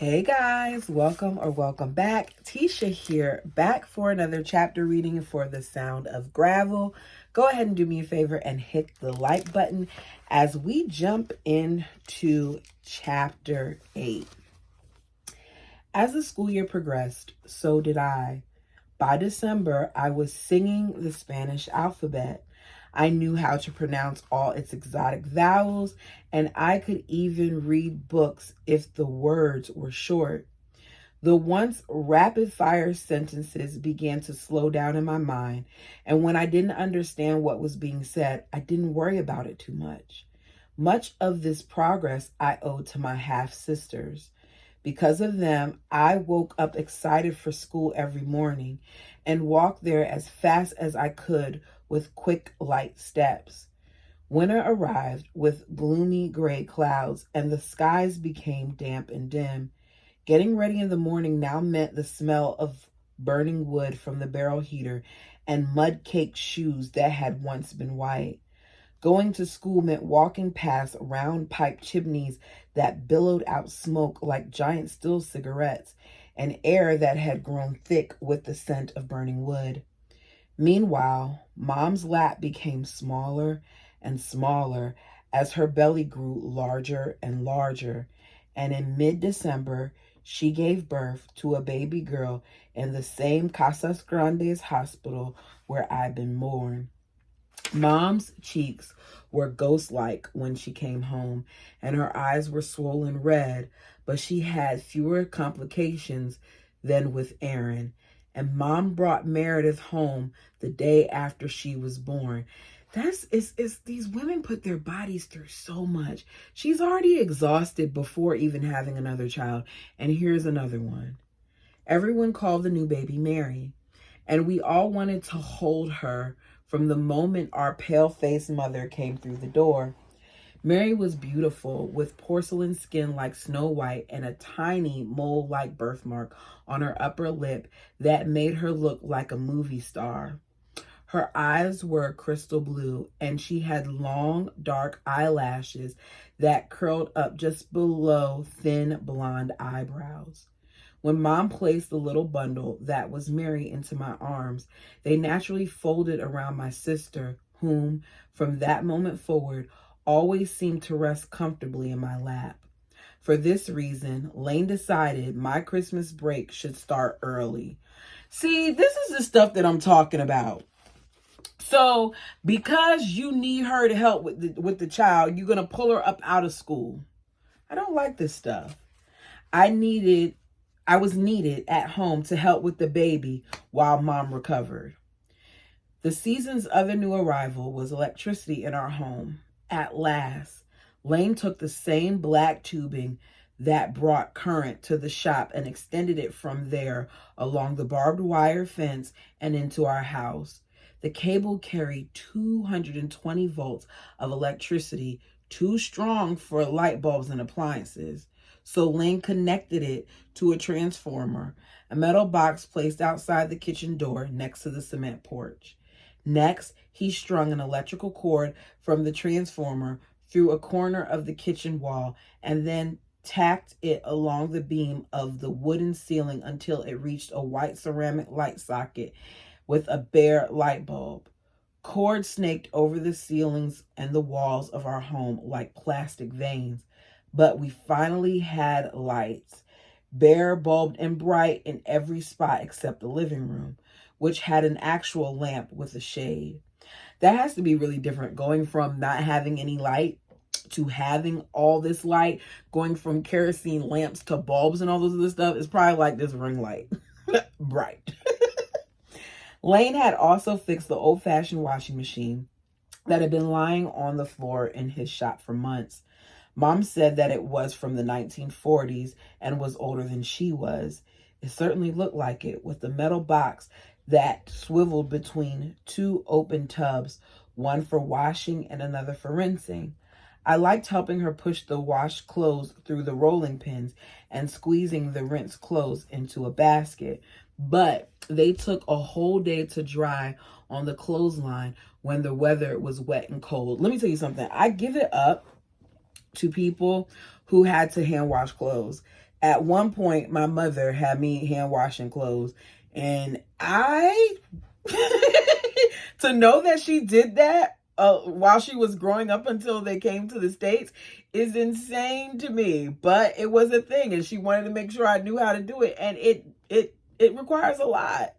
Hey guys, welcome back. Tisha here, back for another chapter reading for The Sound of Gravel. Go ahead and do me a favor and hit the like button as we jump into chapter 8. As the school year progressed, so did I. By December, I was singing the Spanish alphabet. I knew how to pronounce all its exotic vowels, and I could even read books if the words were short. The once rapid-fire sentences began to slow down in my mind, and when I didn't understand what was being said, I didn't worry about it too much. Much of this progress I owed to my half-sisters. Because of them, I woke up excited for school every morning and walked there as fast as I could with quick, light steps. Winter arrived with gloomy gray clouds, and the skies became damp and dim. Getting ready in the morning now meant the smell of burning wood from the barrel heater and mud-caked shoes that had once been white. Going to school meant walking past round pipe chimneys that billowed out smoke like giant steel cigarettes, and air that had grown thick with the scent of burning wood. Meanwhile, Mom's lap became smaller and smaller as her belly grew larger and larger, and in mid-December, she gave birth to a baby girl in the same Casas Grandes hospital where I'd been born. Mom's cheeks were ghost-like when she came home, and her eyes were swollen red, but she had fewer complications than with Aaron. And Mom brought Meredith home the day after she was born. These women put their bodies through so much. She's already exhausted before even having another child, and here's another one. Everyone called the new baby Mary, and we all wanted to hold her from the moment our pale-faced mother came through the door. Mary was beautiful, with porcelain skin like Snow White and a tiny mole-like birthmark on her upper lip that made her look like a movie star. Her eyes were crystal blue, and she had long, dark eyelashes that curled up just below thin, blonde eyebrows. When Mom placed the little bundle that was Mary into my arms, they naturally folded around my sister, whom, from that moment forward, always seemed to rest comfortably in my lap. For this reason, Lane decided my Christmas break should start early. See, this is the stuff that I'm talking about. So, because you need her to help with the child, you're going to pull her up out of school. I don't like this stuff. I was needed at home to help with the baby while Mom recovered. The season's other new arrival was electricity in our home. At last, Lane took the same black tubing that brought current to the shop and extended it from there along the barbed wire fence and into our house. The cable carried 220 volts of electricity, too strong for light bulbs and appliances. So Lane connected it to a transformer, a metal box placed outside the kitchen door next to the cement porch. Next, he strung an electrical cord from the transformer through a corner of the kitchen wall and then tacked it along the beam of the wooden ceiling until it reached a white ceramic light socket with a bare light bulb. Cord snaked over the ceilings and the walls of our home like plastic veins. But we finally had lights, bare, bulbed, and bright in every spot except the living room, which had an actual lamp with a shade. That has to be really different, going from not having any light to having all this light, going from kerosene lamps to bulbs and all those other stuff. Is probably like this ring light. Bright. Lane had also fixed the old-fashioned washing machine that had been lying on the floor in his shop for months. Mom said that it was from the 1940s and was older than she was. It certainly looked like it, with the metal box that swiveled between two open tubs, one for washing and another for rinsing. I liked helping her push the washed clothes through the rolling pins and squeezing the rinsed clothes into a basket. But they took a whole day to dry on the clothesline when the weather was wet and cold. Let me tell you something. I give it up to people who had to hand wash clothes. At one point, my mother had me hand washing clothes, and to know that she did that while she was growing up until they came to the States is insane to me. But it was a thing, and she wanted to make sure I knew how to do it, and it requires a lot.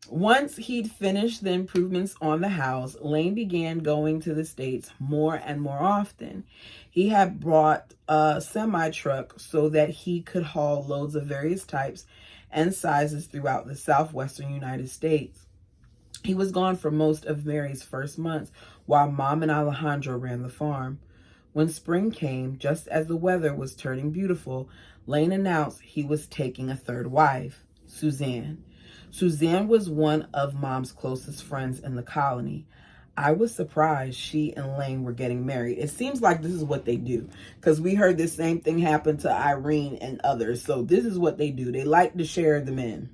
Once he'd finished the improvements on the house, Lane began going to the States more and more often. He had brought a semi-truck so that he could haul loads of various types and sizes throughout the southwestern United States. He was gone for most of Mary's first months while Mom and Alejandro ran the farm. When spring came, just as the weather was turning beautiful, Lane announced he was taking a third wife, Suzanne. Suzanne was one of Mom's closest friends in the colony. I was surprised she and Lane were getting married. It seems like this is what they do, because we heard this same thing happen to Irene and others. So this is what they do. They like to share the men.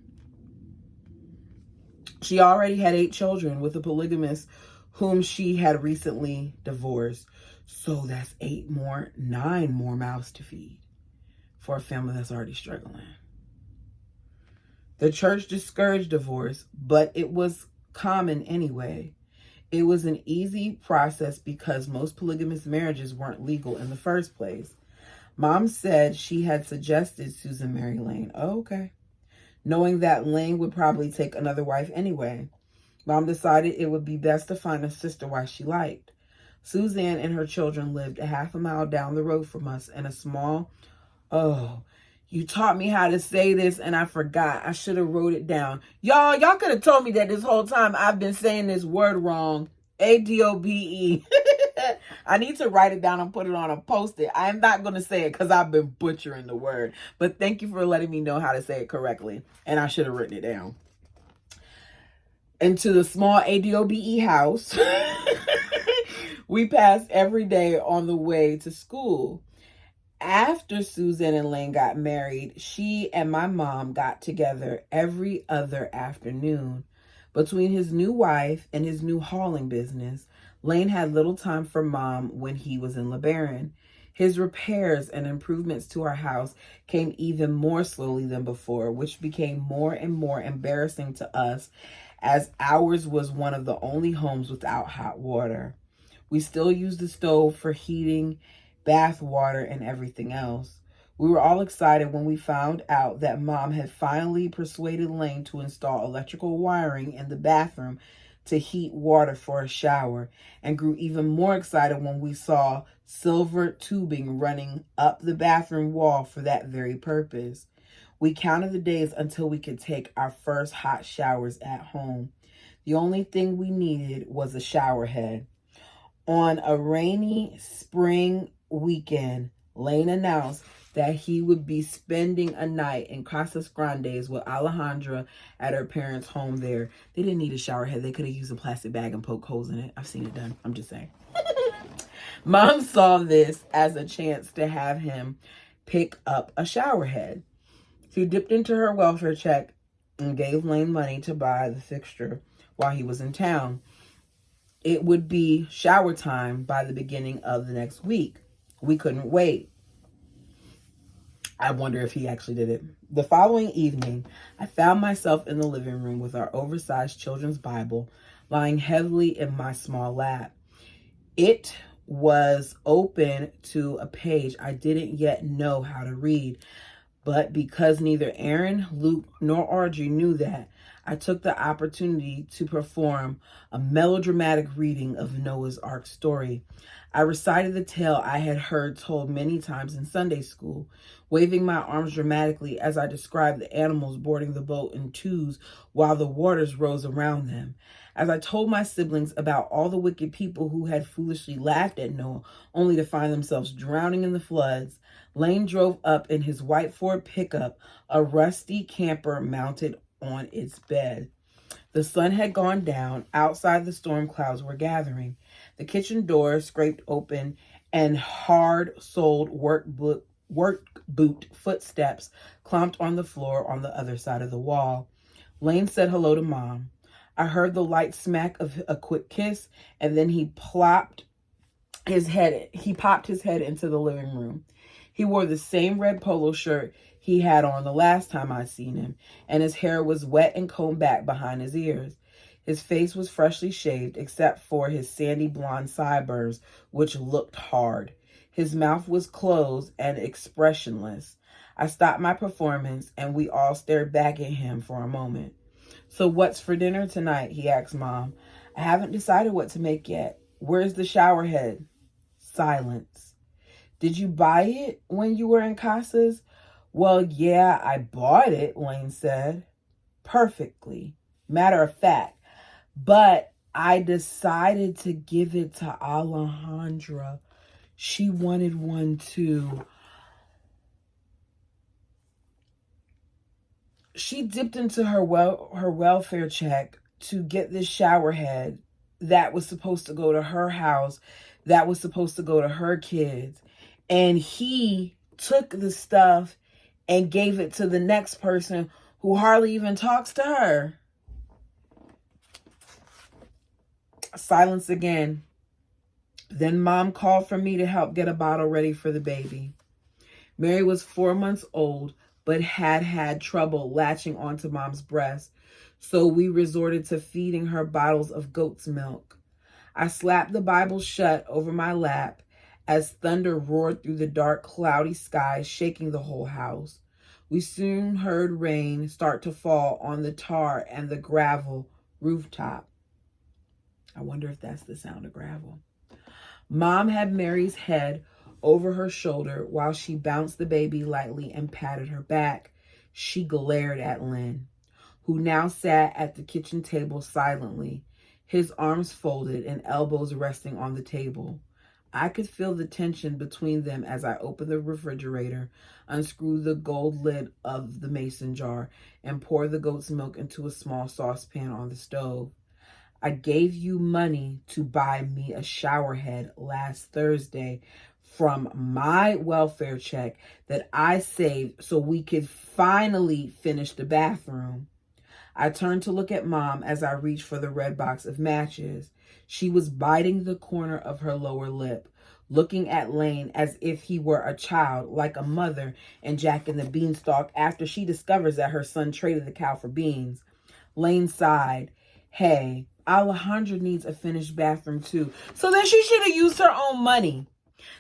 She already had 8 children with a polygamist whom she had recently divorced. So that's 9 more mouths to feed for a family that's already struggling. The church discouraged divorce, but it was common anyway. It was an easy process because most polygamous marriages weren't legal in the first place. Mom said she had suggested Susan marry Lane. Oh, okay. Knowing that Lane would probably take another wife anyway. Mom decided it would be best to find a sister wife she liked. Suzanne and her children lived a half a mile down the road from us in a small, you taught me how to say this and I forgot. I should have wrote it down. Y'all could have told me that this whole time I've been saying this word wrong. Adobe. I need to write it down and put it on a post-it. I am not going to say it because I've been butchering the word. But thank you for letting me know how to say it correctly. And I should have written it down. Into the small Adobe house we passed every day on the way to school. After Susan and Lane got married, she and my mom got together every other afternoon. Between his new wife and his new hauling business, Lane had little time for Mom when he was in LeBaron. His repairs and improvements to our house came even more slowly than before, which became more and more embarrassing to us as ours was one of the only homes without hot water. We still used the stove for heating, bath water, and everything else. We were all excited when we found out that Mom had finally persuaded Lane to install electrical wiring in the bathroom to heat water for a shower, and grew even more excited when we saw silver tubing running up the bathroom wall for that very purpose. We counted the days until we could take our first hot showers at home. The only thing we needed was a shower head. On a rainy spring weekend, Lane announced that he would be spending a night in Casas Grandes with Alejandra at her parents' home there. They didn't need a shower head. They could have used a plastic bag and poked holes in it. I've seen it done. I'm just saying. Mom saw this as a chance to have him pick up a shower head. She dipped into her welfare check and gave Lane money to buy the fixture while he was in town. It would be shower time by the beginning of the next week. We couldn't wait. I wonder if he actually did it. The following evening, I found myself in the living room with our oversized children's Bible lying heavily in my small lap. It was open to a page I didn't yet know how to read, but because neither Aaron, Luke, nor Audrey knew that, I took the opportunity to perform a melodramatic reading of Noah's Ark story. I recited the tale I had heard told many times in Sunday school, waving my arms dramatically as I described the animals boarding the boat in twos while the waters rose around them. As I told my siblings about all the wicked people who had foolishly laughed at Noah, only to find themselves drowning in the floods, Lane drove up in his white Ford pickup, a rusty camper mounted on its bed. The sun had gone down. Outside, the storm clouds were gathering. The kitchen door scraped open and hard-soled work boot footsteps clomped on the floor on the other side of the wall. Lane said hello to Mom. I heard the light smack of a quick kiss, and then he popped his head into the living room. He wore the same red polo shirt he had on the last time I seen him, and his hair was wet and combed back behind his ears. His face was freshly shaved, except for his sandy blonde sideburns, which looked hard. His mouth was closed and expressionless. I stopped my performance, and we all stared back at him for a moment. "So what's for dinner tonight?" he asked Mom. "I haven't decided what to make yet. Where's the shower head?" Silence. "Did you buy it when you were in Casas?" "Well, yeah, I bought it," Lane said. "Perfectly. Matter of fact. But I decided to give it to Alejandra. She wanted one too." She dipped into her welfare check to get this shower head that was supposed to go to her house, that was supposed to go to her kids. And he took the stuff and gave it to the next person who hardly even talks to her. Silence again. Then Mom called for me to help get a bottle ready for the baby. Mary was 4 months old, but had trouble latching onto Mom's breast, so we resorted to feeding her bottles of goat's milk. I slapped the Bible shut over my lap as thunder roared through the dark, cloudy sky, shaking the whole house. We soon heard rain start to fall on the tar and the gravel rooftop. I wonder if that's the sound of gravel. Mom had Mary's head over her shoulder while she bounced the baby lightly and patted her back. She glared at Lynn, who now sat at the kitchen table silently, his arms folded and elbows resting on the table. I could feel the tension between them as I opened the refrigerator, unscrewed the gold lid of the mason jar, and poured the goat's milk into a small saucepan on the stove. "I gave you money to buy me a shower head last Thursday from my welfare check that I saved so we could finally finish the bathroom." I turned to look at Mom as I reached for the red box of matches. She was biting the corner of her lower lip, looking at Lane as if he were a child, like a mother in Jack and the Beanstalk after she discovers that her son traded the cow for beans. Lane sighed. "Hey, Alejandra needs a finished bathroom too." So then she should have used her own money.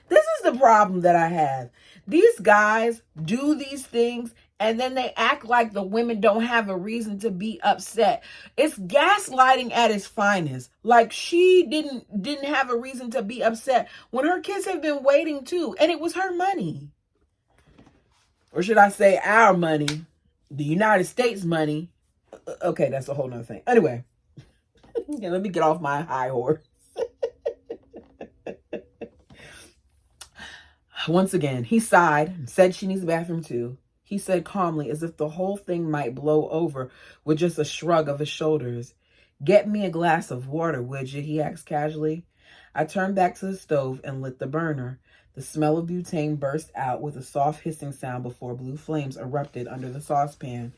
This is the problem that I have. These guys do these things and then they act like the women don't have a reason to be upset. It's gaslighting at its finest. Like she didn't have a reason to be upset when her kids have been waiting too, and it was her money. Or should I say our money, the United States money. Okay, that's a whole nother thing. Anyway, yeah, let me get off my high horse. Once again, he sighed and said she needs a bathroom too. He said calmly, as if the whole thing might blow over, with just a shrug of his shoulders. "Get me a glass of water, would you?" he asked casually. I turned back to the stove and lit the burner. The smell of butane burst out with a soft hissing sound before blue flames erupted under the saucepan.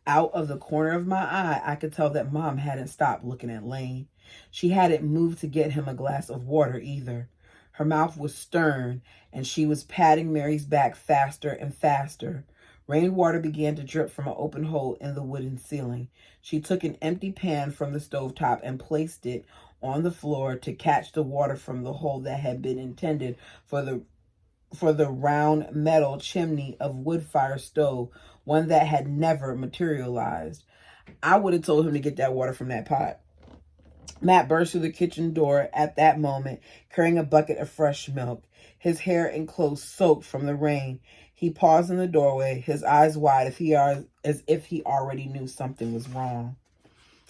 Out of the corner of my eye, I could tell that Mom hadn't stopped looking at Lane. She hadn't moved to get him a glass of water either. Her mouth was stern, and she was patting Mary's back faster and faster. Rainwater began to drip from an open hole in the wooden ceiling. She took an empty pan from the stovetop and placed it on the floor to catch the water from the hole that had been intended for the round metal chimney of wood fire stove, one that had never materialized. I would have told him to get that water from that pot. Matt burst through the kitchen door at that moment, carrying a bucket of fresh milk, his hair and clothes soaked from the rain. He paused in the doorway, his eyes wide as if he already knew something was wrong.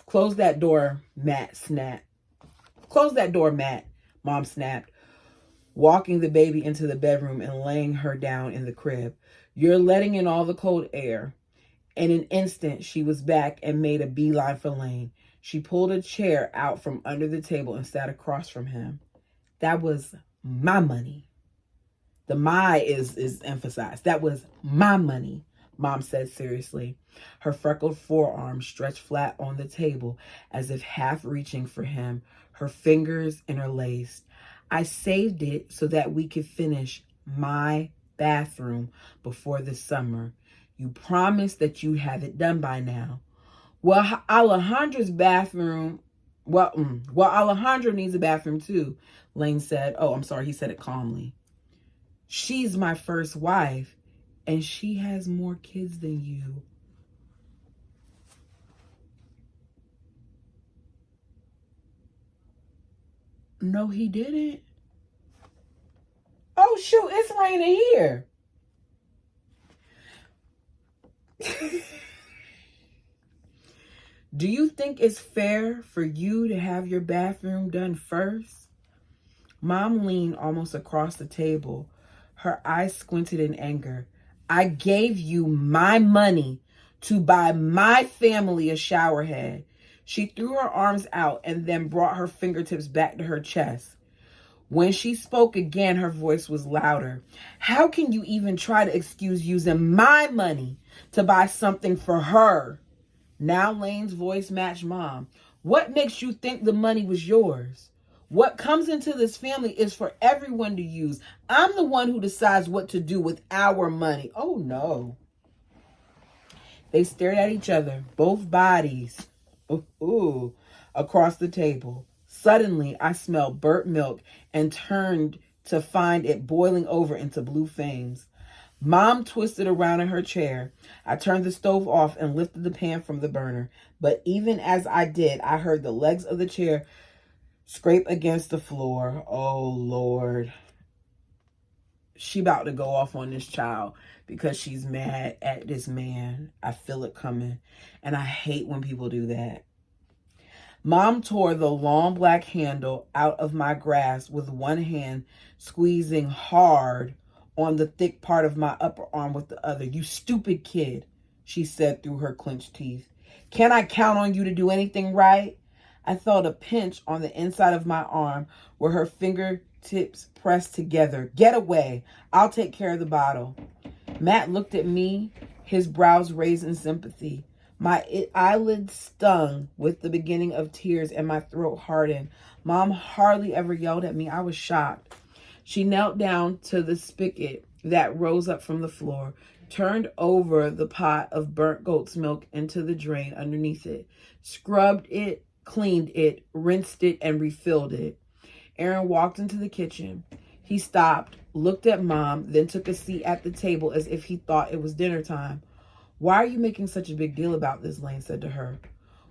"Close that door," Matt snapped. "Close that door, Matt," Mom snapped, walking the baby into the bedroom and laying her down in the crib. "You're letting in all the cold air." In an instant, she was back and made a beeline for Lane. She pulled a chair out from under the table and sat across from him. "That was my money." The "my" is emphasized. "That was my money," Mom said seriously. Her freckled forearm stretched flat on the table as if half reaching for him, her fingers interlaced. "I saved it so that we could finish my bathroom before the summer. You promised that you'd have it done by now. Well, Alejandra's bathroom, Alejandra needs a bathroom too, Lane said. Oh, I'm sorry, he said it calmly. She's my first wife, and she has more kids than you. No, he didn't. Oh, shoot, it's raining here. Do you think it's fair for you to have your bathroom done first? Mom leaned almost across the table. Her eyes squinted in anger. I gave you my money to buy my family a shower head. She threw her arms out and then brought her fingertips back to her chest. When she spoke again, her voice was louder. How can you even try to excuse using my money to buy something for her? Now Lane's voice matched Mom. What makes you think the money was yours? What comes into this family is for everyone to use. I'm the one who decides what to do with our money. Oh, no. They stared at each other, both bodies, across the table. Suddenly, I smelled burnt milk and turned to find it boiling over into blue flames. Mom twisted around in her chair. I turned the stove off and lifted the pan from the burner. But even as I did, I heard the legs of the chair scrape against the floor. Oh, Lord. She about to go off on this child because she's mad at this man. I feel it coming. And I hate when people do that. Mom tore the long black handle out of my grasp with one hand, squeezing hard on the thick part of my upper arm with the other. You stupid kid, she said through her clenched teeth. Can I count on you to do anything right? I felt a pinch on the inside of my arm where her fingertips pressed together. Get away. I'll take care of the bottle. Matt looked at me, his brows raised in sympathy. My eyelids stung with the beginning of tears and my throat hardened. Mom hardly ever yelled at me. I was shocked. She knelt down to the spigot that rose up from the floor, turned over the pot of burnt goat's milk into the drain underneath it, scrubbed it, cleaned it, rinsed it, and refilled it. Aaron walked into the kitchen. He stopped, looked at Mom, then took a seat at the table as if he thought it was dinner time. Why are you making such a big deal about this? Lane said to her.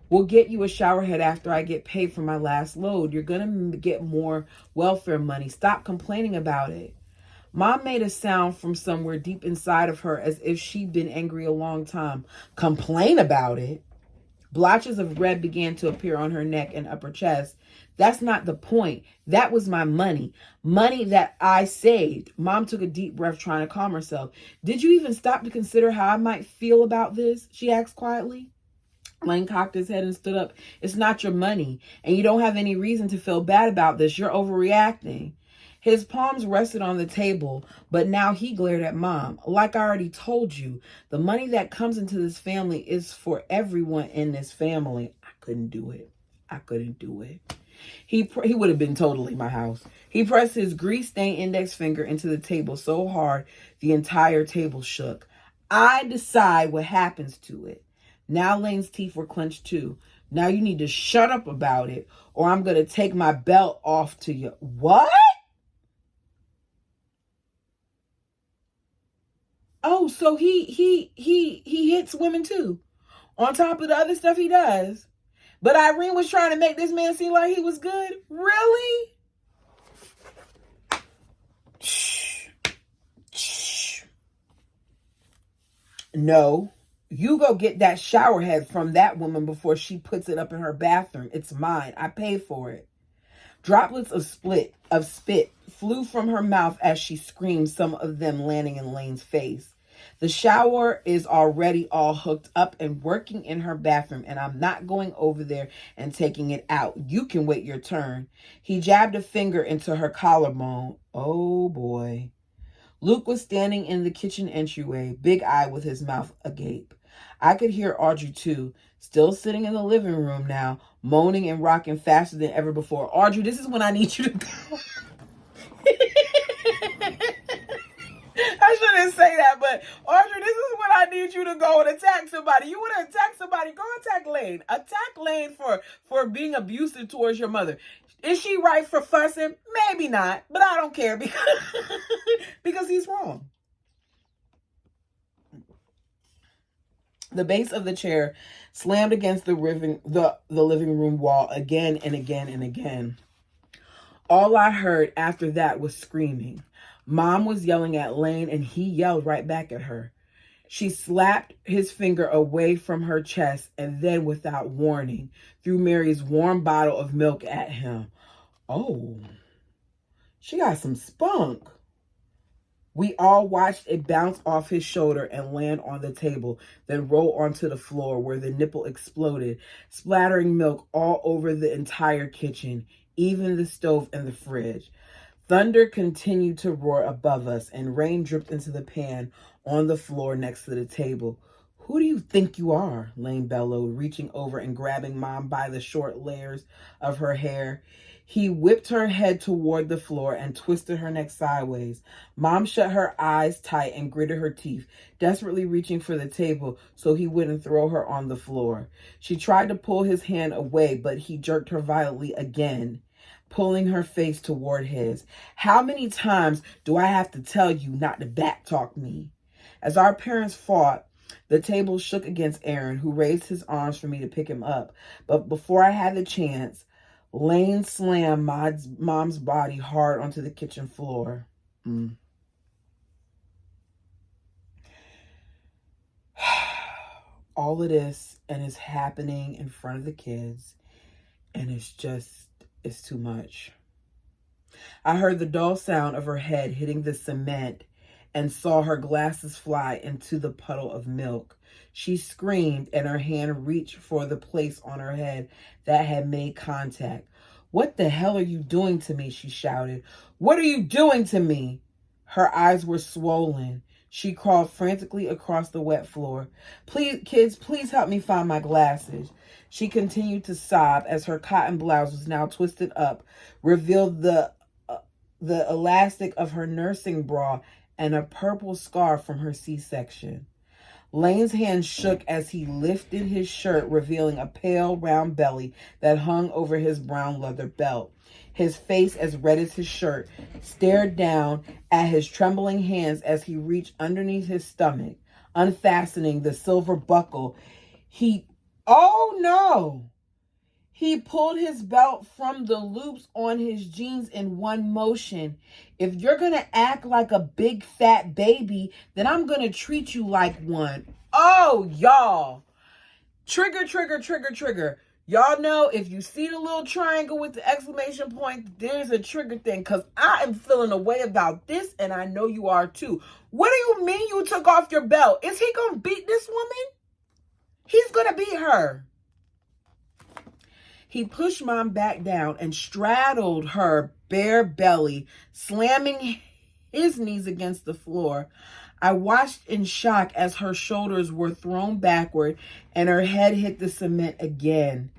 We'll get you a shower head after I get paid for my last load. You're going to get more welfare money. Stop complaining about it. Mom made a sound from somewhere deep inside of her as if she'd been angry a long time. Complain about it? Blotches of red began to appear on her neck and upper chest. That's not the point. That was my money. Money that I saved. Mom took a deep breath, trying to calm herself. Did you even stop to consider how I might feel about this? She asked quietly. Lane cocked his head and stood up. It's not your money, and you don't have any reason to feel bad about this. You're overreacting. His palms rested on the table, but now he glared at Mom. Like I already told you, the money that comes into this family is for everyone in this family. I couldn't do it. He would have been totally my house. He pressed his grease-stained index finger into the table so hard the entire table shook. I decide what happens to it. Now Lane's teeth were clenched too. Now you need to shut up about it, or I'm going to take my belt off to you. What? Oh, so he hits women too, on top of the other stuff he does. But Irene was trying to make this man seem like he was good. Really? No, you go get that shower head from that woman before she puts it up in her bathroom. It's mine. I paid for it. Droplets of spit flew from her mouth as she screamed, some of them landing in Lane's face. The shower is already all hooked up and working in her bathroom, and I'm not going over there and taking it out. You can wait your turn. He jabbed a finger into her collarbone. Oh, boy. Luke was standing in the kitchen entryway, big-eyed with his mouth agape. I could hear Audrey, too, still sitting in the living room now, moaning and rocking faster than ever before. Audrey, this is when I need you to go. I shouldn't say that, but Audrey, this is when I need you to go and attack somebody. You want to attack somebody, go attack Lane. Attack Lane for being abusive towards your mother. Is she right for fussing? Maybe not, but I don't care because, because he's wrong. The base of the chair slammed against the living room wall again and again and again. All I heard after that was screaming. Mom was yelling at Lane and he yelled right back at her. She slapped his finger away from her chest and then, without warning, threw Mary's warm bottle of milk at him. Oh, she got some spunk. We all watched it bounce off his shoulder and land on the table, then roll onto the floor where the nipple exploded, splattering milk all over the entire kitchen, even the stove and the fridge. Thunder continued to roar above us, and rain dripped into the pan on the floor next to the table. Who do you think you are? Lane bellowed, reaching over and grabbing Mom by the short layers of her hair. He whipped her head toward the floor and twisted her neck sideways. Mom shut her eyes tight and gritted her teeth, desperately reaching for the table so he wouldn't throw her on the floor. She tried to pull his hand away, but he jerked her violently again, pulling her face toward his. How many times do I have to tell you not to backtalk me? As our parents fought, the table shook against Aaron, who raised his arms for me to pick him up. But before I had the chance, Lane slammed Mom's body hard onto the kitchen floor. All of this and it's happening in front of the kids, and it's too much. I heard the dull sound of her head hitting the cement and saw her glasses fly into the puddle of milk. She screamed and her hand reached for the place on her head that had made contact. What the hell are you doing to me? She shouted. What are you doing to me? Her eyes were swollen. She crawled frantically across the wet floor. Please, kids, please help me find my glasses. She continued to sob as her cotton blouse was now twisted up, revealed the elastic of her nursing bra and a purple scar from her C-section. Lane's hand shook as he lifted his shirt, revealing a pale, round belly that hung over his brown leather belt. His face, as red as his shirt, stared down at his trembling hands as he reached underneath his stomach, unfastening the silver buckle. Oh no! He pulled his belt from the loops on his jeans in one motion. If you're going to act like a big fat baby, then I'm going to treat you like one. Oh, y'all. Trigger, trigger, trigger, trigger. Y'all know if you see the little triangle with the exclamation point, there's a trigger thing, because I am feeling a way about this, and I know you are too. What do you mean you took off your belt? Is he going to beat this woman? He's going to beat her. He pushed Mom back down and straddled her bare belly, slamming his knees against the floor. I watched in shock as her shoulders were thrown backward and her head hit the cement again.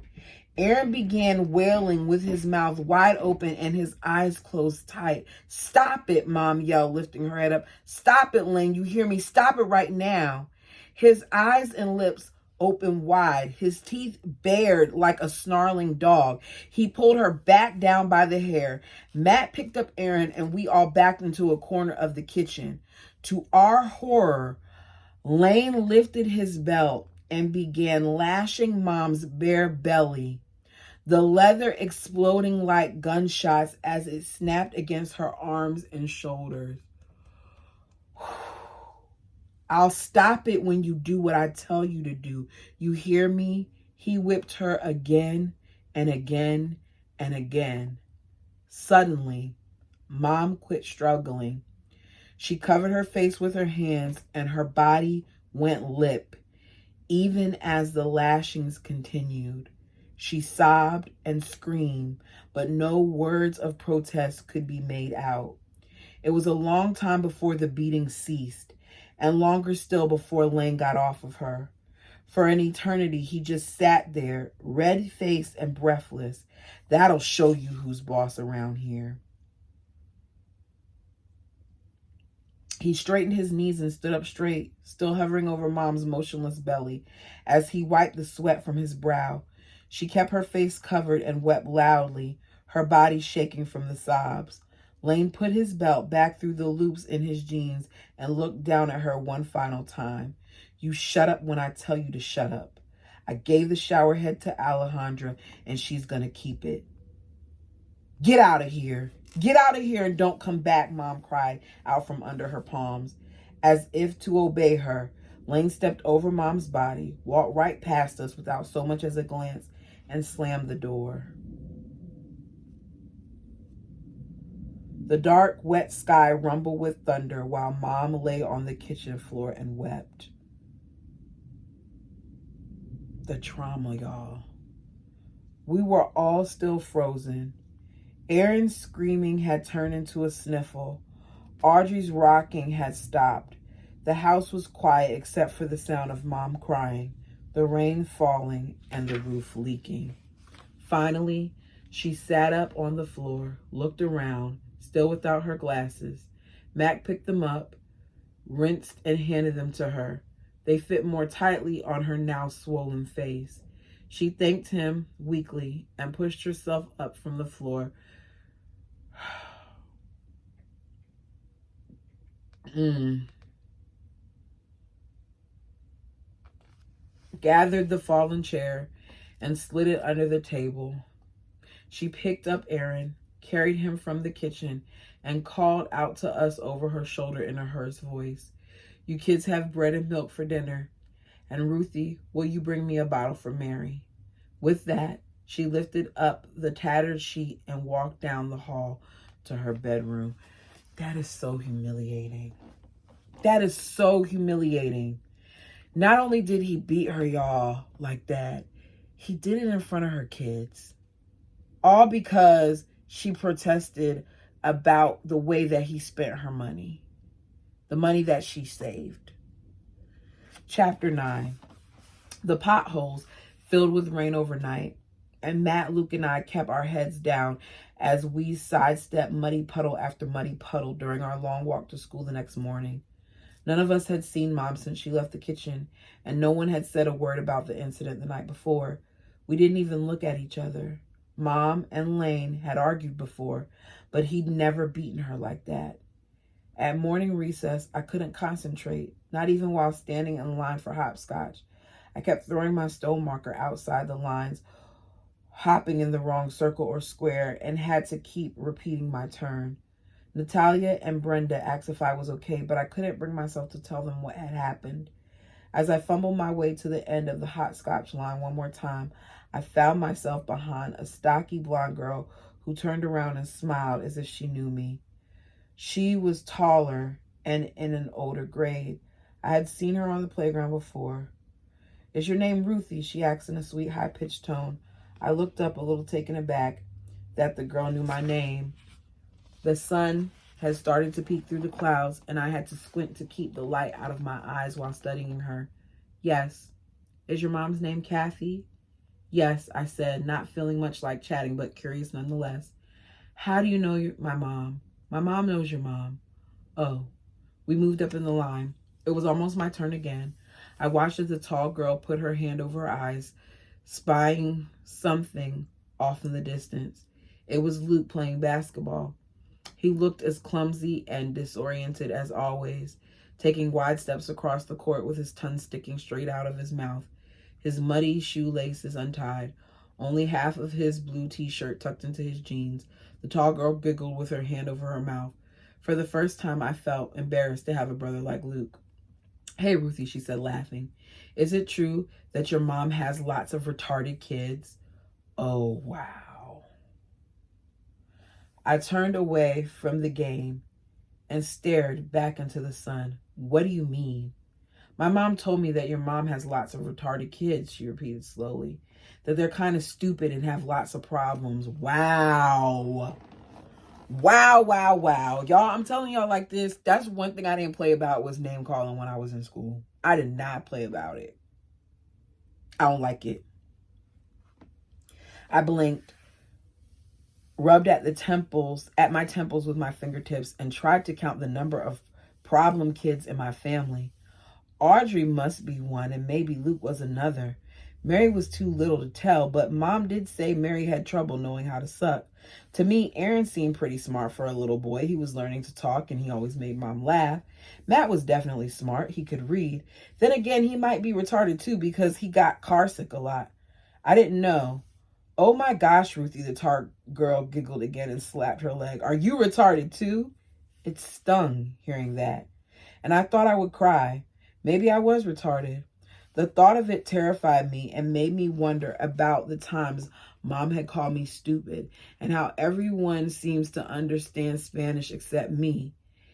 Aaron began wailing with his mouth wide open and his eyes closed tight. Stop it, Mom yelled, lifting her head up. Stop it, Lane. You hear me? Stop it right now. His eyes and lips open wide, his teeth bared like a snarling dog. He pulled her back down by the hair. Matt picked up Aaron and we all backed into a corner of the kitchen. To our horror, Lane lifted his belt and began lashing Mom's bare belly, the leather exploding like gunshots as it snapped against her arms and shoulders. I'll stop it when you do what I tell you to do. You hear me? He whipped her again and again and again. Suddenly, Mom quit struggling. She covered her face with her hands and her body went limp, even as the lashings continued. She sobbed and screamed, but no words of protest could be made out. It was a long time before the beating ceased, and longer still before Lane got off of her. For an eternity, he just sat there, red-faced and breathless. That'll show you who's boss around here. He straightened his knees and stood up straight, still hovering over Mom's motionless belly, as he wiped the sweat from his brow. She kept her face covered and wept loudly, her body shaking from the sobs. Lane put his belt back through the loops in his jeans and looked down at her one final time. You shut up when I tell you to shut up. I gave the shower head to Alejandra, and she's gonna keep it. Get out of here. Get out of here and don't come back, Mom cried out from under her palms. As if to obey her, Lane stepped over Mom's body, walked right past us without so much as a glance, and slammed the door. The dark, wet sky rumbled with thunder while Mom lay on the kitchen floor and wept. The trauma, y'all. We were all still frozen. Aaron's screaming had turned into a sniffle. Audrey's rocking had stopped. The house was quiet except for the sound of Mom crying, the rain falling, and the roof leaking. Finally, she sat up on the floor, looked around, still without her glasses. Mac picked them up, rinsed, and handed them to her. They fit more tightly on her now swollen face. She thanked him weakly and pushed herself up from the floor. Gathered the fallen chair and slid it under the table. She picked up Aaron, carried him from the kitchen, and called out to us over her shoulder in a hoarse voice. You kids have bread and milk for dinner. And Ruthie, will you bring me a bottle for Mary? With that, she lifted up the tattered sheet and walked down the hall to her bedroom. That is so humiliating. That is so humiliating. Not only did he beat her, y'all, like that, he did it in front of her kids. All because she protested about the way that he spent her money. The money that she saved. Chapter 9. The potholes filled with rain overnight, and Matt, Luke, and I kept our heads down as we sidestepped muddy puddle after muddy puddle during our long walk to school the next morning. None of us had seen Mom since she left the kitchen, and no one had said a word about the incident the night before. We didn't even look at each other. Mom and Lane had argued before, but he'd never beaten her like that. At morning recess, I couldn't concentrate, not even while standing in line for hopscotch. I kept throwing my stone marker outside the lines, hopping in the wrong circle or square, and had to keep repeating my turn. Natalia and Brenda asked if I was okay, but I couldn't bring myself to tell them what had happened. As I fumbled my way to the end of the hopscotch line one more time, I found myself behind a stocky blonde girl who turned around and smiled as if she knew me. She was taller and in an older grade. I had seen her on the playground before. Is your name Ruthie? She asked in a sweet, high-pitched tone. I looked up a little taken aback that the girl knew my name. The sun had started to peek through the clouds, and I had to squint to keep the light out of my eyes while studying her. Yes. Is your mom's name Kathy? Yes, I said, not feeling much like chatting, but curious nonetheless. How do you know my mom? My mom knows your mom. Oh. We moved up in the line. It was almost my turn again. I watched as the tall girl put her hand over her eyes, spying something off in the distance. It was Luke playing basketball. He looked as clumsy and disoriented as always, taking wide steps across the court with his tongue sticking straight out of his mouth, his muddy shoelaces untied, only half of his blue t-shirt tucked into his jeans. The tall girl giggled with her hand over her mouth. For the first time, I felt embarrassed to have a brother like Luke. Hey, Ruthie, she said, laughing. Is it true that your mom has lots of retarded kids? Oh, wow. I turned away from the game and stared back into the sun. What do you mean? My mom told me that your mom has lots of retarded kids, she repeated slowly. That they're kind of stupid and have lots of problems. Wow. Wow, wow, wow. Y'all, I'm telling y'all like this, that's one thing I didn't play about was name calling when I was in school. I did not play about it. I don't like it. I blinked, rubbed at my temples with my fingertips, and tried to count the number of problem kids in my family. Audrey must be one, and maybe Luke was another. Mary was too little to tell, but Mom did say Mary had trouble knowing how to suck. To me, Aaron seemed pretty smart for a little boy. He was learning to talk, and he always made Mom laugh. Matt was definitely smart. He could read. Then again, he might be retarded too because he got carsick a lot. I didn't know. Oh my gosh, Ruthie, the tart girl giggled again and slapped her leg. Are you retarded too? It stung hearing that, and I thought I would cry. Maybe I was retarded. The thought of it terrified me and made me wonder about the times Mom had called me stupid and how everyone seems to understand Spanish except me.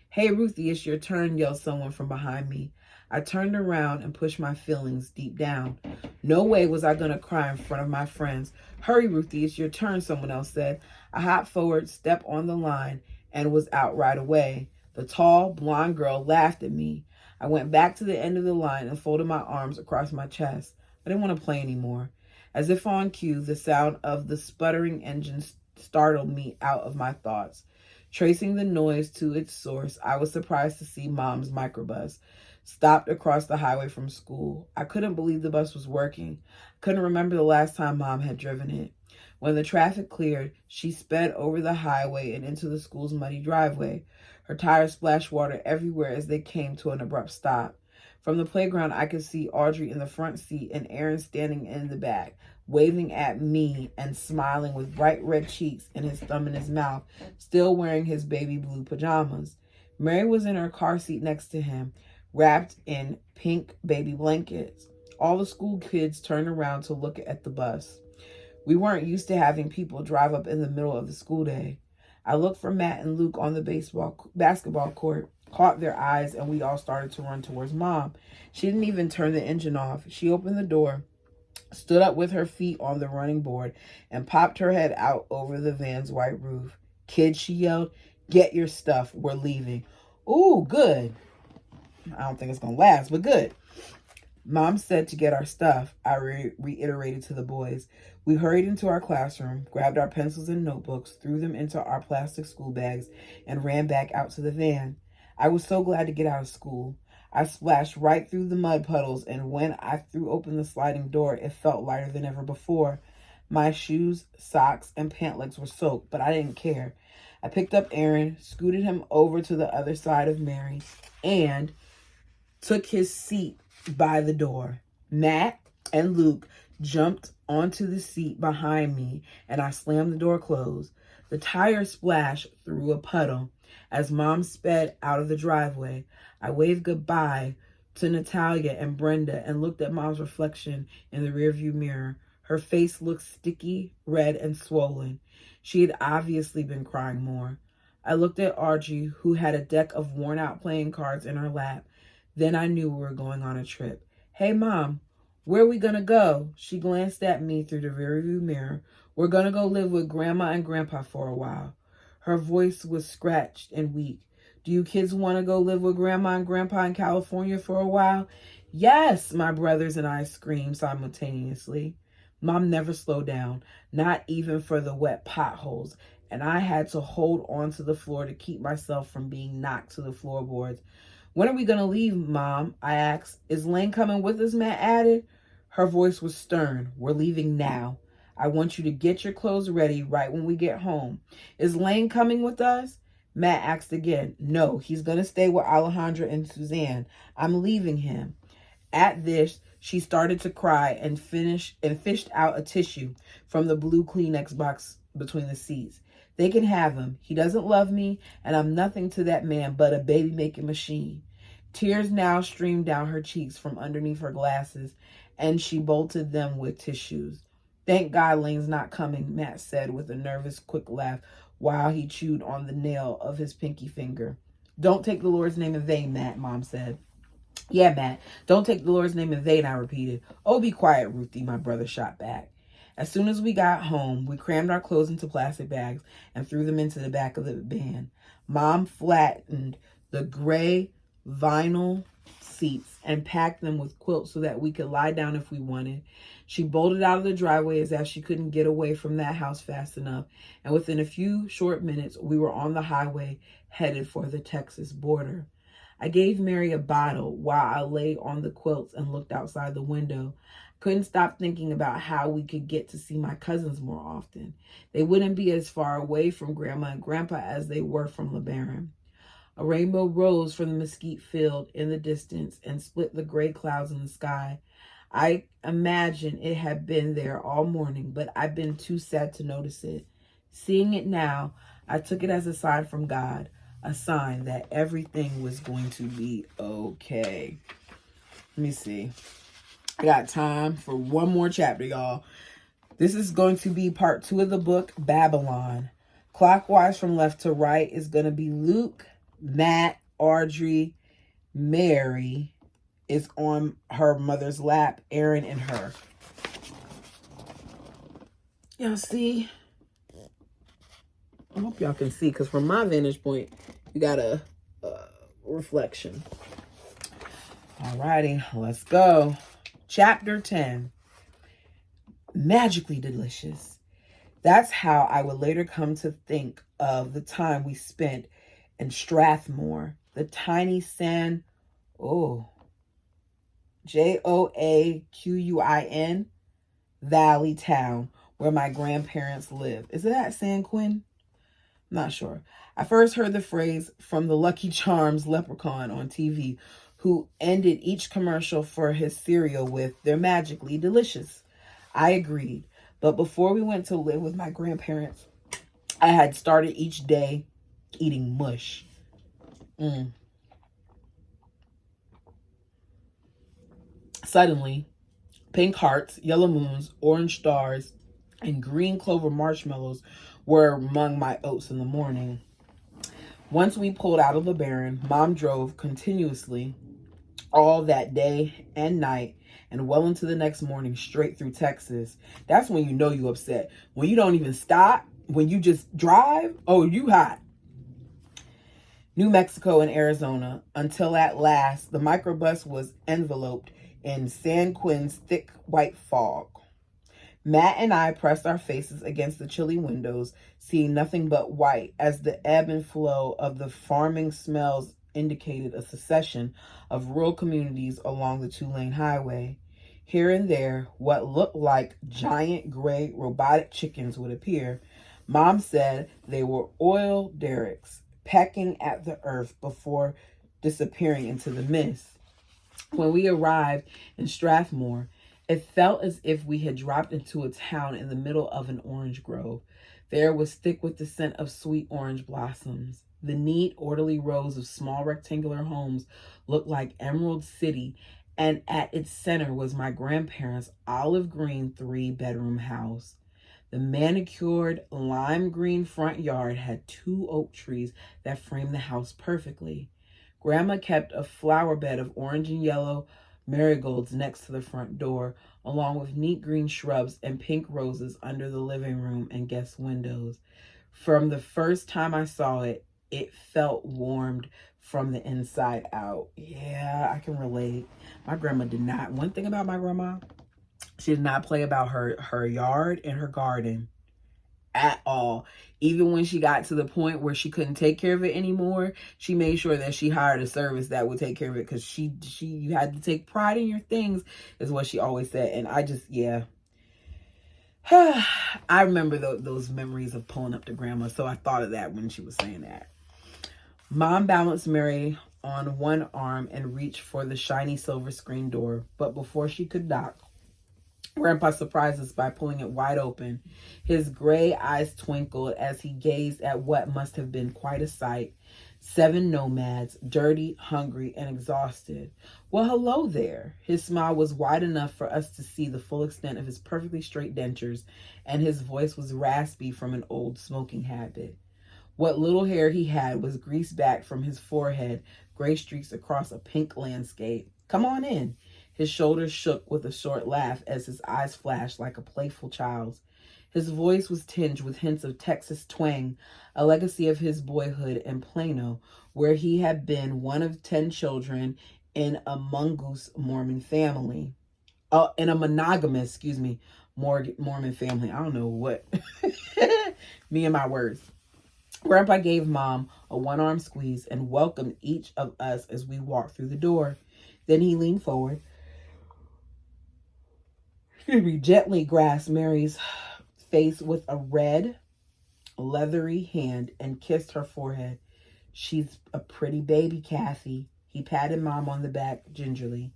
Hey, Ruthie, it's your turn, yelled someone from behind me. I turned around and pushed my feelings deep down. No way was I going to cry in front of my friends. Hurry, Ruthie, it's your turn, someone else said. I hopped forward, stepped on the line, and was out right away. The tall, blonde girl laughed at me. I went back to the end of the line and folded my arms across my chest. I didn't want to play anymore. As if on cue, the sound of the sputtering engine startled me out of my thoughts. Tracing the noise to its source, I was surprised to see Mom's microbus stopped across the highway from school. I couldn't believe the bus was working. I couldn't remember the last time Mom had driven it. When the traffic cleared, she sped over the highway and into the school's muddy driveway. Her tires splashed water everywhere as they came to an abrupt stop. From the playground, I could see Audrey in the front seat and Aaron standing in the back, waving at me and smiling with bright red cheeks and his thumb in his mouth, still wearing his baby blue pajamas. Mary was in her car seat next to him, wrapped in pink baby blankets. All the school kids turned around to look at the bus. We weren't used to having people drive up in the middle of the school day. I looked for Matt and Luke on the basketball court, caught their eyes, and we all started to run towards Mom. She didn't even turn the engine off. She opened the door, stood up with her feet on the running board, and popped her head out over the van's white roof. Kids, she yelled, get your stuff. We're leaving. Ooh, good. I don't think it's going to last, but good. Mom said to get our stuff, I reiterated to the boys. We hurried into our classroom, grabbed our pencils and notebooks, threw them into our plastic school bags, and ran back out to the van. I was so glad to get out of school. I splashed right through the mud puddles, and when I threw open the sliding door, it felt lighter than ever before. My shoes, socks, and pant legs were soaked, but I didn't care. I picked up Aaron, scooted him over to the other side of Mary, and took his seat by the door. Matt and Luke jumped onto the seat behind me, and I slammed the door closed. The tire splashed through a puddle as Mom sped out of the driveway. I waved goodbye to Natalia and Brenda and looked at Mom's reflection in the rearview mirror. Her face looked sticky, red, and swollen. She had obviously been crying more. I looked at Audrey, who had a deck of worn-out playing cards in her lap. Then I knew we were going on a trip. Hey, Mom, where are we going to go? She glanced at me through the rearview mirror. We're going to go live with Grandma and Grandpa for a while. Her voice was scratched and weak. Do you kids want to go live with Grandma and Grandpa in California for a while? Yes, my brothers and I screamed simultaneously. Mom never slowed down, not even for the wet potholes, and I had to hold on to the floor to keep myself from being knocked to the floorboards. When are we going to leave, Mom? I asked. Is Lane coming with us, Matt added. Her voice was stern. We're leaving now. I want you to get your clothes ready right when we get home. Is Lane coming with us? Matt asked again. No, he's going to stay with Alejandra and Suzanne. I'm leaving him. At this, she started to cry and fished out a tissue from the blue Kleenex box between the seats. They can have him. He doesn't love me, and I'm nothing to that man but a baby-making machine. Tears now streamed down her cheeks from underneath her glasses, and she bolted them with tissues. Thank God Lane's not coming, Matt said with a nervous, quick laugh while he chewed on the nail of his pinky finger. Don't take the Lord's name in vain, Matt, Mom said. Yeah, Matt, don't take the Lord's name in vain, I repeated. Oh, be quiet, Ruthie, my brother shot back. As soon as we got home, we crammed our clothes into plastic bags and threw them into the back of the van. Mom flattened the gray vinyl seats and packed them with quilts so that we could lie down if we wanted. She bolted out of the driveway as if she couldn't get away from that house fast enough, and within a few short minutes, we were on the highway headed for the Texas border. I gave Mary a bottle while I lay on the quilts and looked outside the window. Couldn't stop thinking about how we could get to see my cousins more often. They wouldn't be as far away from Grandma and Grandpa as they were from LeBaron. A rainbow rose from the mesquite field in the distance and split the gray clouds in the sky. I imagine it had been there all morning, but I've been too sad to notice it. Seeing it now, I took it as a sign from God, a sign that everything was going to be okay. Let me see. I got time for one more chapter, y'all. This is going to be part 2 of the book, Babylon. Clockwise from left to right is going to be Luke, Matt, Audrey, Mary is on her mother's lap, Aaron and her. Y'all see? I hope y'all can see, because from my vantage point, you got a reflection. Alrighty, let's go. Chapter 10. Magically delicious. That's how I would later come to think of the time we spent in Strathmore, the tiny Joaquin Valley town where my grandparents lived. Is it that San Quinn? Not sure. I first heard the phrase from the Lucky Charms leprechaun on TV, who ended each commercial for his cereal with, "They're magically delicious." I agreed. But before we went to live with my grandparents, I had started each day eating mush. Suddenly, pink hearts, yellow moons, orange stars, and green clover marshmallows were among my oats in the morning. Once we pulled out of LeBaron, Mom drove continuously all that day and night and well into the next morning straight through Texas. That's when you know you upset. When you don't even stop, when you just drive, oh, you hot. New Mexico and Arizona, until at last the microbus was enveloped in San Quinn's thick white fog. Matt and I pressed our faces against the chilly windows, seeing nothing but white as the ebb and flow of the farming smells indicated a succession of rural communities along the 2-lane highway. Here and there, what looked like giant gray robotic chickens would appear. Mom said they were oil derricks pecking at the earth before disappearing into the mist. When we arrived in Strathmore, it felt as if we had dropped into a town in the middle of an orange grove. The air was thick with the scent of sweet orange blossoms. The neat, orderly rows of small rectangular homes looked like Emerald City, and at its center was my grandparents' olive green 3-bedroom house. The manicured lime green front yard had 2 oak trees that framed the house perfectly. Grandma kept a flower bed of orange and yellow marigolds next to the front door, along with neat green shrubs and pink roses under the living room and guest windows. From the first time I saw it, it felt warmed from the inside out. Yeah, I can relate. My grandma did not. One thing about my grandma, she did not play about her yard and her garden at all. Even when she got to the point where she couldn't take care of it anymore, she made sure that she hired a service that would take care of it, because you had to take pride in your things, is what she always said. And I just, yeah. I remember those memories of pulling up to grandma, so I thought of that when she was saying that. Mom balanced Mary on one arm and reached for the shiny silver screen door, but before she could knock, Grandpa surprised us by pulling it wide open. His gray eyes twinkled as he gazed at what must have been quite a sight. 7 nomads, dirty, hungry, and exhausted. Well, hello there. His smile was wide enough for us to see the full extent of his perfectly straight dentures, and his voice was raspy from an old smoking habit. What little hair he had was greased back from his forehead, gray streaks across a pink landscape. Come on in. His shoulders shook with a short laugh as his eyes flashed like a playful child's. His voice was tinged with hints of Texas twang, a legacy of his boyhood in Plano, where he had been one of 10 children in a mongoose Mormon family. In a monogamous, Mormon family. I don't know what. Me and my words. Grandpa gave Mom a one-arm squeeze and welcomed each of us as we walked through the door. Then he leaned forward, gently grasped Mary's face with a red, leathery hand and kissed her forehead. "She's a pretty baby, Kathy." He patted Mom on the back gingerly.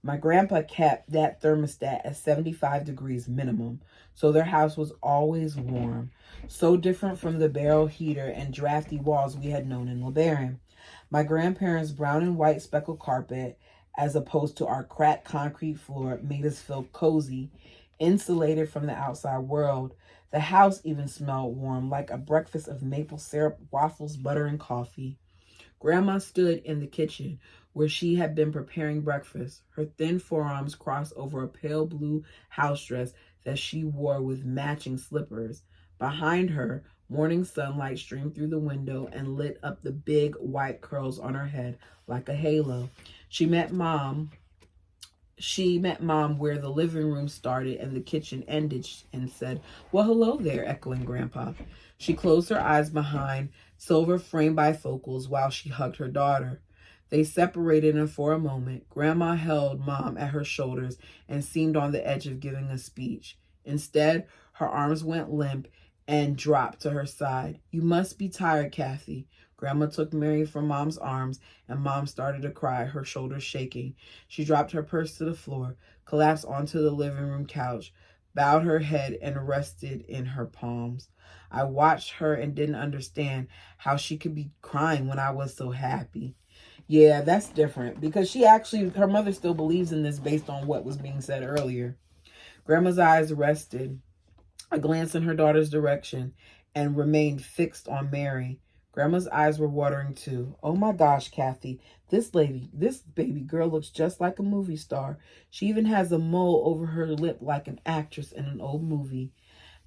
My grandpa kept that thermostat at 75 degrees minimum, so their house was always warm, so different from the barrel heater and drafty walls we had known in LeBaron. My grandparents' brown and white speckled carpet, as opposed to our cracked concrete floor, made us feel cozy, insulated from the outside world. The house even smelled warm, like a breakfast of maple syrup, waffles, butter, and coffee. Grandma stood in the kitchen where she had been preparing breakfast, her thin forearms crossed over a pale blue house dress that she wore with matching slippers. Behind her, morning sunlight streamed through the window and lit up the big white curls on her head like a halo. She met Mom where the living room started and the kitchen ended, and said, "Well, hello there," echoing Grandpa. She closed her eyes behind silver frame bifocals while she hugged her daughter. They separated, and for a moment, Grandma held Mom at her shoulders and seemed on the edge of giving a speech. Instead, her arms went limp and dropped to her side. "You must be tired, Kathy." Grandma took Mary from Mom's arms, and Mom started to cry, her shoulders shaking. She dropped her purse to the floor, collapsed onto the living room couch, bowed her head, and rested in her palms. I watched her and didn't understand how she could be crying when I was so happy. Yeah, that's different because her mother still believes in this based on what was being said earlier. Grandma's eyes rested, a glance in her daughter's direction, and remained fixed on Mary. Grandma's eyes were watering too. "Oh my gosh, Kathy, this baby girl looks just like a movie star. She even has a mole over her lip like an actress in an old movie."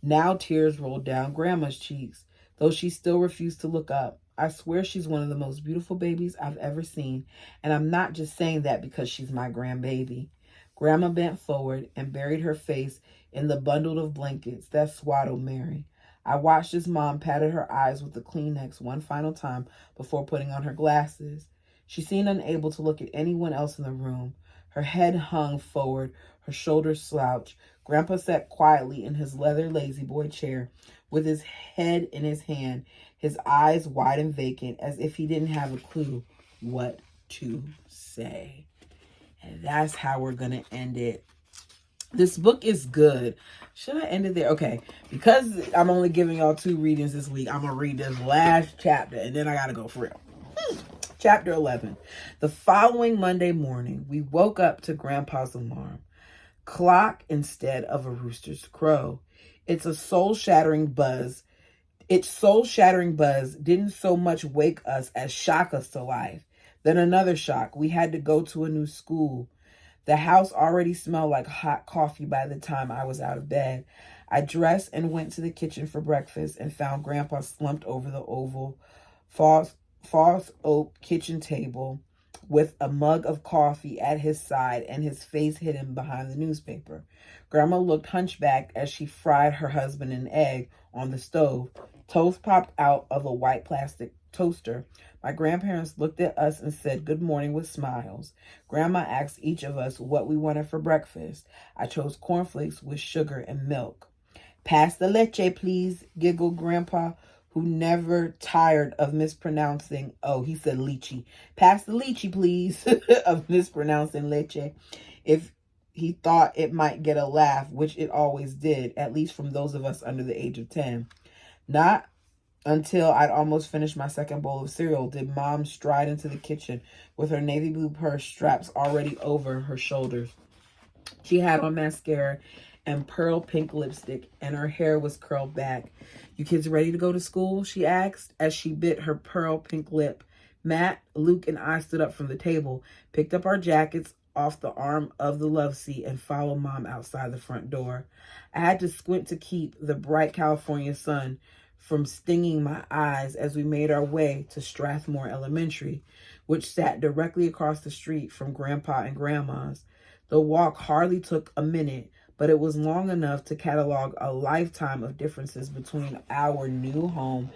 Now tears rolled down Grandma's cheeks, though she still refused to look up. "I swear she's one of the most beautiful babies I've ever seen, and I'm not just saying that because she's my grandbaby." Grandma bent forward and buried her face in the bundle of blankets that swaddled Mary. I watched as Mom patted her eyes with the Kleenex one final time before putting on her glasses. She seemed unable to look at anyone else in the room. Her head hung forward, her shoulders slouched. Grandpa sat quietly in his leather lazy-boy chair with his head in his hand, his eyes wide and vacant, as if he didn't have a clue what to say. And that's how we're going to end it. This book is good. Should I end it there? Okay. Because I'm only giving y'all 2 readings this week, I'm going to read this last chapter and then I got to go for real. Chapter 11. The following Monday morning, we woke up to Grandpa's alarm clock instead of a rooster's crow. Its soul-shattering buzz didn't so much wake us as shock us to life. Then another shock. We had to go to a new school. The house already smelled like hot coffee by the time I was out of bed. I dressed and went to the kitchen for breakfast and found Grandpa slumped over the oval false oak kitchen table with a mug of coffee at his side and his face hidden behind the newspaper. Grandma looked hunchbacked as she fried her husband an egg on the stove. Toast popped out of a white plastic toaster. My grandparents looked at us and said good morning with smiles. Grandma asked each of us what we wanted for breakfast. I chose cornflakes with sugar and milk. "Pass the leche, please," giggled Grandpa, who never tired of mispronouncing. Oh, he said lychee. "Pass the lychee, please," of mispronouncing leche. If he thought it might get a laugh, which it always did, at least from those of us under the age of 10. Not until I'd almost finished my second bowl of cereal did Mom stride into the kitchen with her navy blue purse straps already over her shoulders. She had on mascara and pearl pink lipstick, and her hair was curled back. "You kids ready to go to school?" she asked as she bit her pearl pink lip. Matt, Luke, and I stood up from the table, picked up our jackets off the arm of the love seat, and followed Mom outside the front door. I had to squint to keep the bright California sun from stinging my eyes as we made our way to Strathmore Elementary, which sat directly across the street from Grandpa and Grandma's. The walk hardly took a minute, but it was long enough to catalog a lifetime of differences between our new home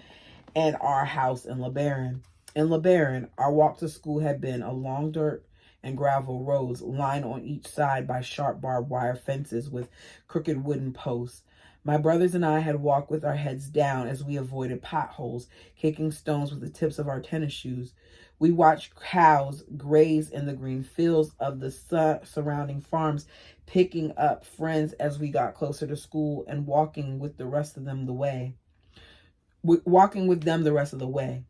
and our house in LeBaron. In LeBaron, our walk to school had been along dirt and gravel roads lined on each side by sharp barbed wire fences with crooked wooden posts. My brothers and I had walked with our heads down as we avoided potholes, kicking stones with the tips of our tennis shoes. We watched cows graze in the green fields of the surrounding farms, picking up friends as we got closer to school and walking with them the rest of the way.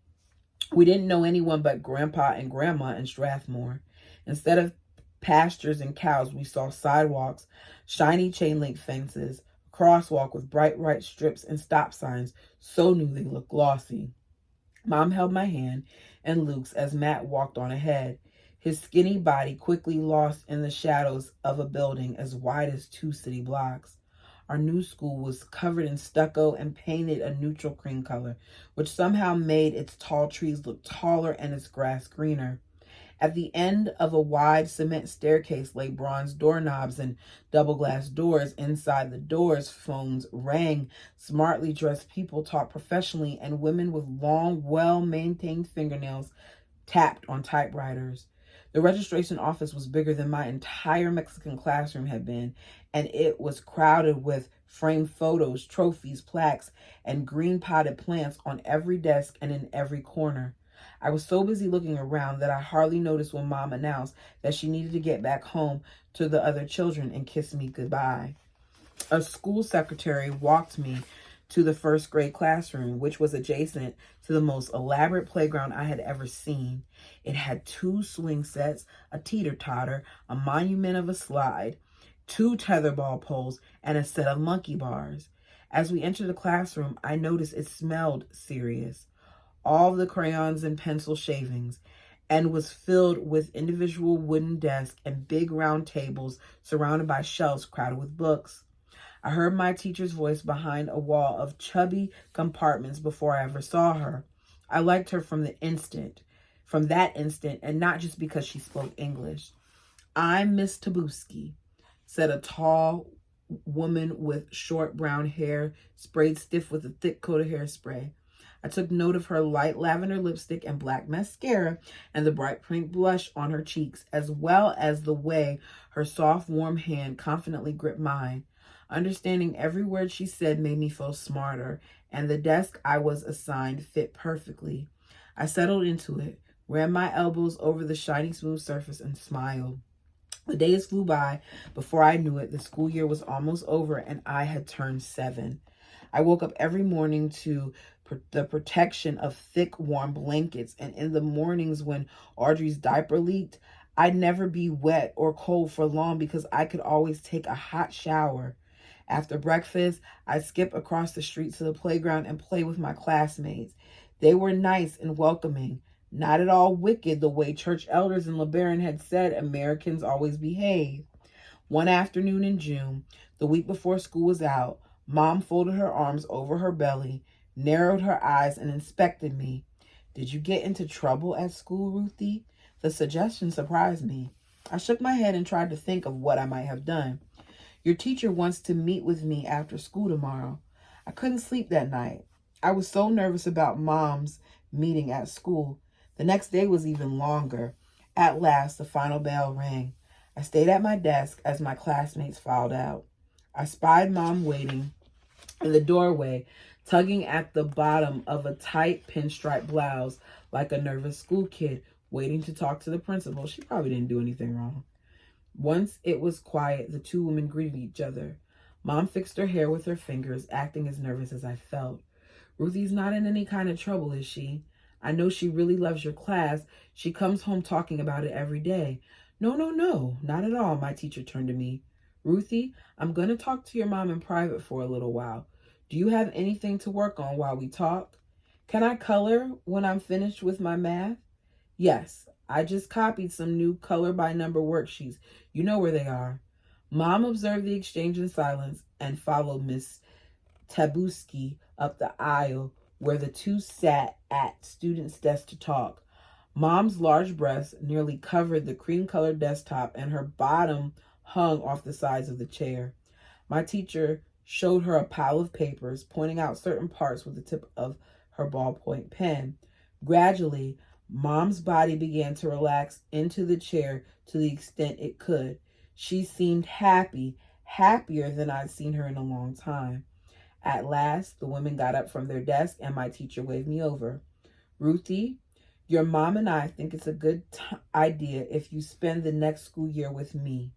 We didn't know anyone but Grandpa and Grandma in Strathmore. Instead of pastures and cows, we saw sidewalks, shiny chain link fences, a crosswalk with bright white strips and stop signs so new they looked glossy. Mom held my hand and Luke's as Matt walked on ahead, his skinny body quickly lost in the shadows of a building as wide as 2 city blocks. Our new school was covered in stucco and painted a neutral cream color, which somehow made its tall trees look taller and its grass greener. At the end of a wide cement staircase lay bronze doorknobs and double glass doors. Inside the doors, phones rang. Smartly dressed people talked professionally, and women with long, well-maintained fingernails tapped on typewriters. The registration office was bigger than my entire Mexican classroom had been, and it was crowded with framed photos, trophies, plaques, and green potted plants on every desk and in every corner. I was so busy looking around that I hardly noticed when Mom announced that she needed to get back home to the other children and kiss me goodbye. A school secretary walked me to the first grade classroom, which was adjacent to the most elaborate playground I had ever seen. It had 2 swing sets, a teeter-totter, a monument of a slide, 2 tetherball poles, and a set of monkey bars. As we entered the classroom, I noticed it smelled serious. All the crayons and pencil shavings, and was filled with individual wooden desks and big round tables surrounded by shelves crowded with books. I heard my teacher's voice behind a wall of chubby compartments before I ever saw her. I liked her from that instant, and not just because she spoke English. "I'm Miss Tabuski," said a tall woman with short brown hair, sprayed stiff with a thick coat of hairspray. I took note of her light lavender lipstick and black mascara and the bright pink blush on her cheeks, as well as the way her soft, warm hand confidently gripped mine. Understanding every word she said made me feel smarter, and the desk I was assigned fit perfectly. I settled into it, ran my elbows over the shiny smooth surface, and smiled. The days flew by. Before I knew it, the school year was almost over, and I had turned 7. I woke up every morning to the protection of thick, warm blankets, and in the mornings when Audrey's diaper leaked, I'd never be wet or cold for long because I could always take a hot shower. After breakfast, I'd skip across the street to the playground and play with my classmates. They were nice and welcoming, not at all wicked the way church elders in LeBaron had said Americans always behave. One afternoon in June, the week before school was out, Mom folded her arms over her belly, narrowed her eyes, and inspected me. "Did you get into trouble at school, Ruthie?" The suggestion surprised me. I shook my head and tried to think of what I might have done. "Your teacher wants to meet with me after school tomorrow." I couldn't sleep that night. I was so nervous about Mom's meeting at school. The next day was even longer. At last, the final bell rang. I stayed at my desk as my classmates filed out. I spied Mom waiting in the doorway, tugging at the bottom of a tight pinstripe blouse like a nervous school kid waiting to talk to the principal. She probably didn't do anything wrong. Once it was quiet, the 2 women greeted each other. Mom fixed her hair with her fingers, acting as nervous as I felt. "Ruthie's not in any kind of trouble, is she? I know she really loves your class. She comes home talking about it every day." No, not at all," my teacher turned to me. "Ruthie, I'm going to talk to your mom in private for a little while. Do you have anything to work on while we talk?" "Can I color when I'm finished with my math?" "Yes, I just copied some new color by number worksheets. You know where they are." Mom observed the exchange in silence and followed Miss Tabuski up the aisle where the 2 sat at students' desks to talk. Mom's large breasts nearly covered the cream-colored desktop, and her bottom hung off the sides of the chair. My teacher showed her a pile of papers, pointing out certain parts with the tip of her ballpoint pen. Gradually, Mom's body began to relax into the chair to the extent it could. She seemed happy, happier than I'd seen her in a long time. At last, the women got up from their desk and my teacher waved me over. Ruthie, your mom and I think it's a good idea if you spend the next school year with me.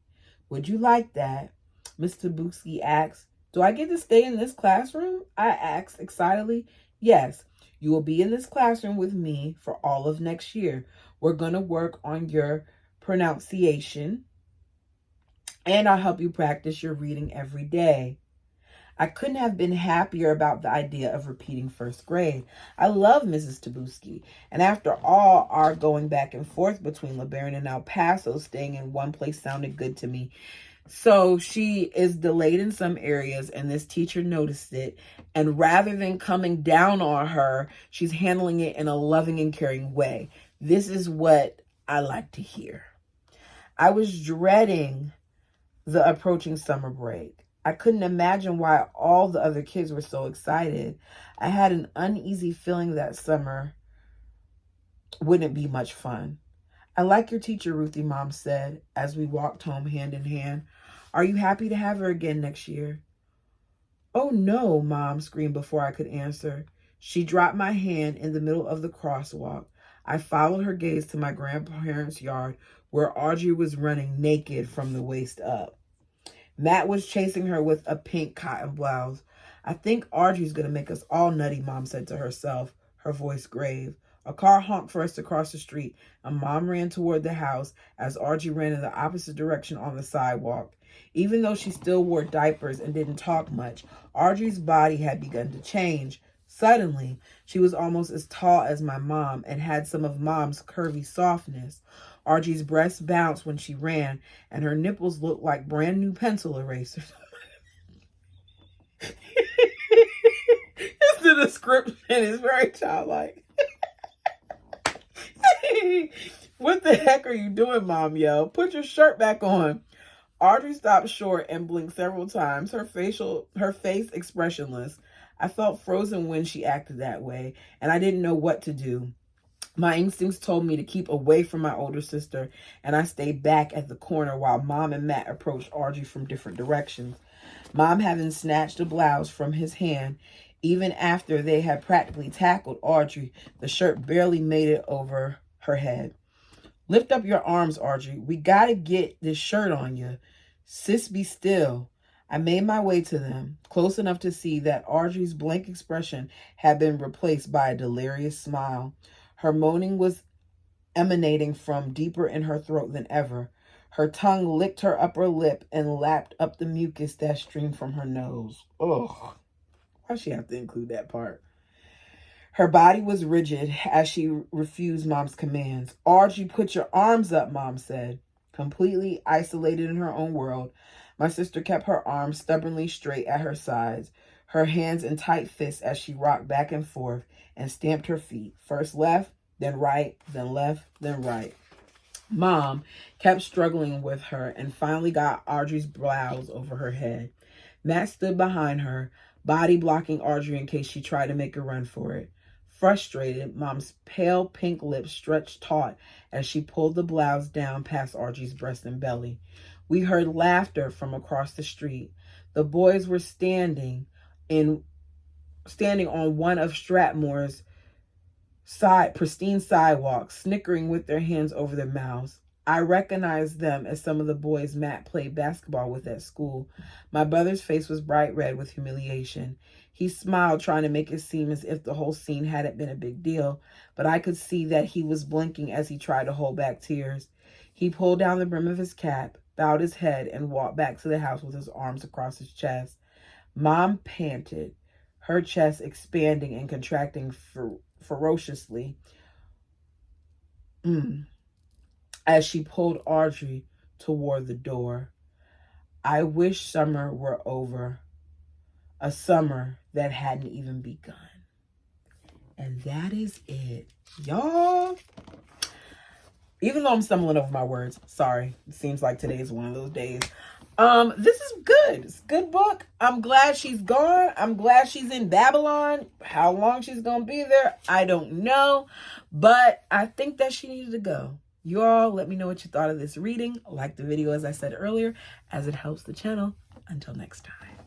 Would you like that? Mr. Tabuski asked. Do I get to stay in this classroom? I asked excitedly. Yes, you will be in this classroom with me for all of next year. We're going to work on your pronunciation, and I'll help you practice your reading every day. I couldn't have been happier about the idea of repeating first grade. I love Mrs. Tabuski, and after all our going back and forth between LeBaron and El Paso, staying in one place sounded good to me. So she is delayed in some areas, and this teacher noticed it. And rather than coming down on her, she's handling it in a loving and caring way. This is what I like to hear. I was dreading the approaching summer break. I couldn't imagine why all the other kids were so excited. I had an uneasy feeling that summer wouldn't be much fun. I like your teacher, Ruthie, Mom said as we walked home hand in hand. Are you happy to have her again next year? Oh, no, Mom screamed before I could answer. She dropped my hand in the middle of the crosswalk. I followed her gaze to my grandparents' yard where Audrey was running naked from the waist up. Matt was chasing her with a pink cotton blouse. I think Audrey's going to make us all nutty, Mom said to herself, her voice grave. A car honked for us to cross the street, and Mom ran toward the house as Audrey ran in the opposite direction on the sidewalk. Even though she still wore diapers and didn't talk much, Audrey's body had begun to change. Suddenly, she was almost as tall as my mom and had some of Mom's curvy softness. Audrey's breasts bounced when she ran, and her nipples looked like brand new pencil erasers. The description is very childlike. What the heck are you doing, Mom yelled. Put your shirt back on. Audrey stopped short and blinked several times, her face expressionless. I felt frozen when she acted that way, and I didn't know what to do. My instincts told me to keep away from my older sister, and I stayed back at the corner while Mom and Matt approached Audrey from different directions. Mom having snatched a blouse from his hand, even after they had practically tackled Audrey, the shirt barely made it over her head. Lift up your arms, Audrey. We gotta get this shirt on you. Sis, be still. I made my way to them, close enough to see that Audrey's blank expression had been replaced by a delirious smile. Her moaning was emanating from deeper in her throat than ever. Her tongue licked her upper lip and lapped up the mucus that streamed from her nose. Ugh. Why'd she have to include that part? Her body was rigid as she refused Mom's commands. Audrey, put your arms up, Mom said. Completely isolated in her own world, my sister kept her arms stubbornly straight at her sides, her hands in tight fists as she rocked back and forth and stamped her feet, first left, then right, then left, then right. Mom kept struggling with her and finally got Audrey's blouse over her head. Matt stood behind her, body blocking Audrey in case she tried to make a run for it. Frustrated, Mom's pale pink lips stretched taut as she pulled the blouse down past Audrey's breast and belly. We heard laughter from across the street. The boys were standing on one of Stratmore's pristine sidewalks, snickering with their hands over their mouths. I recognized them as some of the boys Matt played basketball with at school. My brother's face was bright red with humiliation. He smiled, trying to make it seem as if the whole scene hadn't been a big deal, but I could see that he was blinking as he tried to hold back tears. He pulled down the brim of his cap, bowed his head, and walked back to the house with his arms across his chest. Mom panted, her chest expanding and contracting ferociously as she pulled Audrey toward the door. I wish summer were over. A summer that hadn't even begun. And that is it. Y'all. Even though I'm stumbling over my words, sorry. It seems like today is one of those days. This is good. It's a good book. I'm glad she's gone. I'm glad she's in Babylon. How long she's gonna be there, I don't know. But I think that she needed to go. You all let me know what you thought of this reading. Like the video, as I said earlier, as it helps the channel. Until next time.